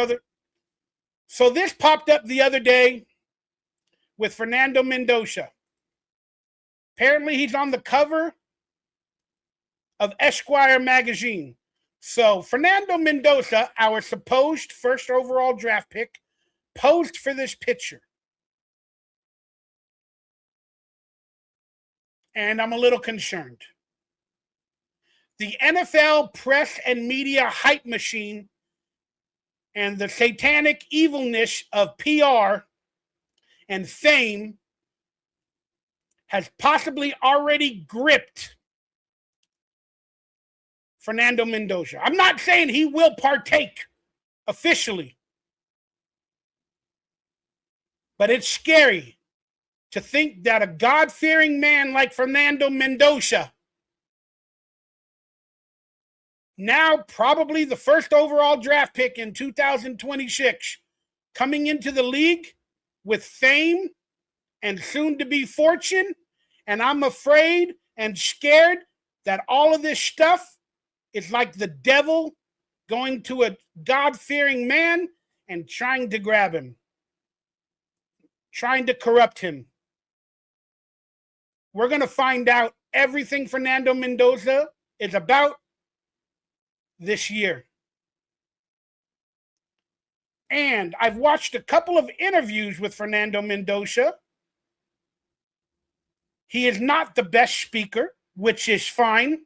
brother. So this popped up the other day with Fernando Mendoza. Apparently he's on the cover of Esquire magazine. So Fernando Mendoza, our supposed first overall draft pick, posed for this picture. And I'm a little concerned. The NFL press and media hype machine and the satanic evilness of PR and fame has possibly already gripped Fernando Mendoza. I'm not saying he will partake officially, but it's scary to think that a God-fearing man like Fernando Mendoza, now probably the first overall draft pick in 2026, coming into the league with fame and soon to be fortune, and I'm afraid and scared that all of this stuff is like the devil going to a God-fearing man and trying to grab him, trying to corrupt him. We're going to find out everything Fernando Mendoza is about this year. And I've watched a couple of interviews with Fernando Mendoza. He is not the best speaker, which is fine,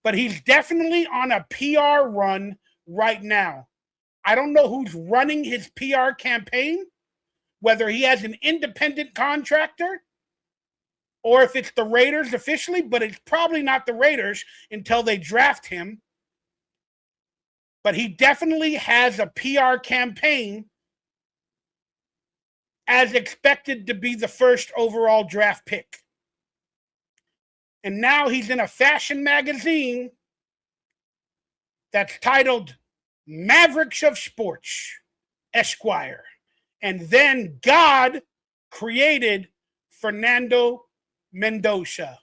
but he's definitely on a PR run right now. I don't know who's running his PR campaign, whether he has an independent contractor or if it's the Raiders officially, but it's probably not the Raiders until they draft him. But he definitely has a PR campaign as expected to be the first overall draft pick. And now he's in a fashion magazine that's titled Mavericks of Sports, Esquire. And then God created Fernando Mendoza,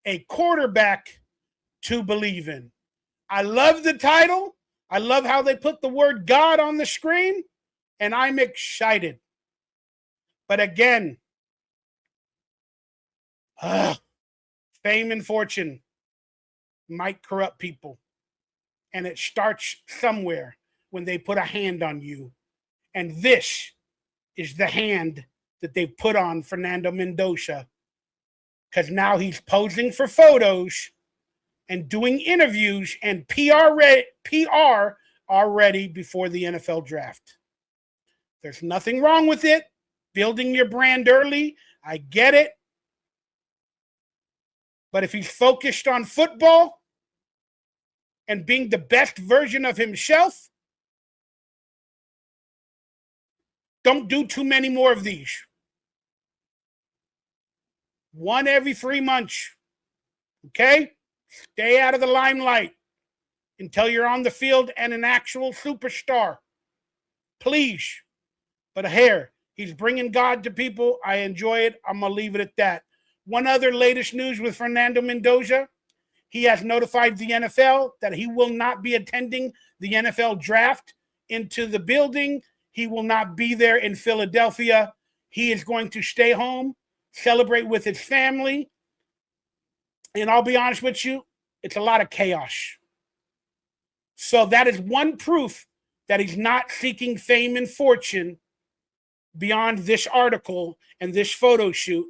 a quarterback to believe in. I love the title. I love how they put the word God on the screen, and I'm excited. But again, fame and fortune might corrupt people. And it starts somewhere when they put a hand on you. And this is the hand that they've put on Fernando Mendoza. Because now he's posing for photos and doing interviews and PR already before the NFL draft. There's nothing wrong with it. Building your brand early, I get it. But if he's focused on football and being the best version of himself, don't do too many more of these. One every 3 months. Okay? Stay out of the limelight until you're on the field and an actual superstar. Please. But here, he's bringing God to people. I enjoy it. I'm going to leave it at that. One other latest news with Fernando Mendoza. He has notified the NFL that he will not be attending the NFL draft into the building. He will not be there in Philadelphia. He is going to stay home, celebrate with his family. And I'll be honest with you, it's a lot of chaos. So that is one proof that he's not seeking fame and fortune beyond this article and this photo shoot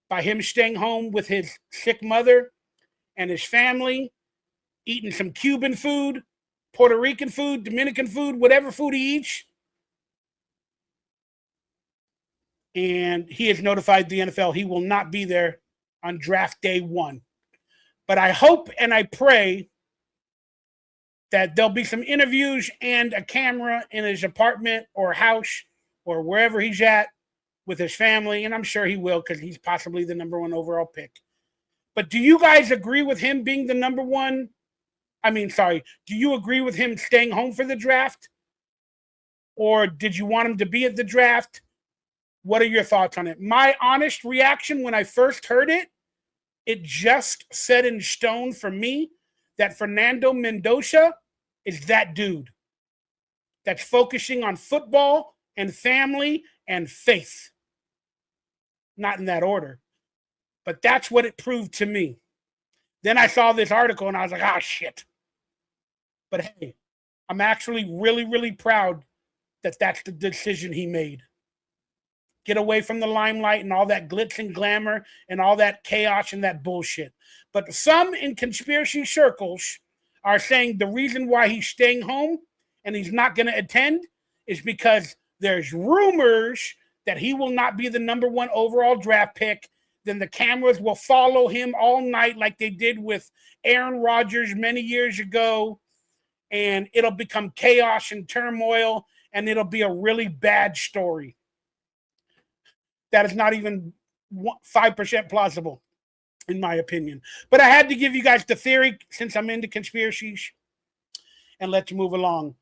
by him staying home with his sick mother and his family, eating some Cuban food, Puerto Rican food, Dominican food, whatever food he eats. And he has notified the NFL he will not be there on draft day 1. But I hope and I pray that there'll be some interviews and a camera in his apartment or house or wherever he's at with his family. And I'm sure he will because he's possibly the number 1 overall pick. But do you guys agree with him being the number 1? Do you agree with him staying home for the draft? Or did you want him to be at the draft? What are your thoughts on it? My honest reaction when I first heard it, it just set in stone for me that Fernando Mendoza is that dude. that's focusing on football and family and faith. Not in that order, but that's what it proved to me. Then I saw this article and I was like, ah, shit. But hey, I'm actually really, really proud that that's the decision he made. Get away from the limelight and all that glitz and glamour and all that chaos and that bullshit. But some in conspiracy circles are saying the reason why he's staying home and he's not going to attend is because there's rumors that he will not be the #1 overall draft pick. Then the cameras will follow him all night like they did with Aaron Rodgers many years ago. And it'll become chaos and turmoil, and it'll be a really bad story. That is not even 5% plausible, in my opinion. But I had to give you guys the theory since I'm into conspiracies. And let's move along.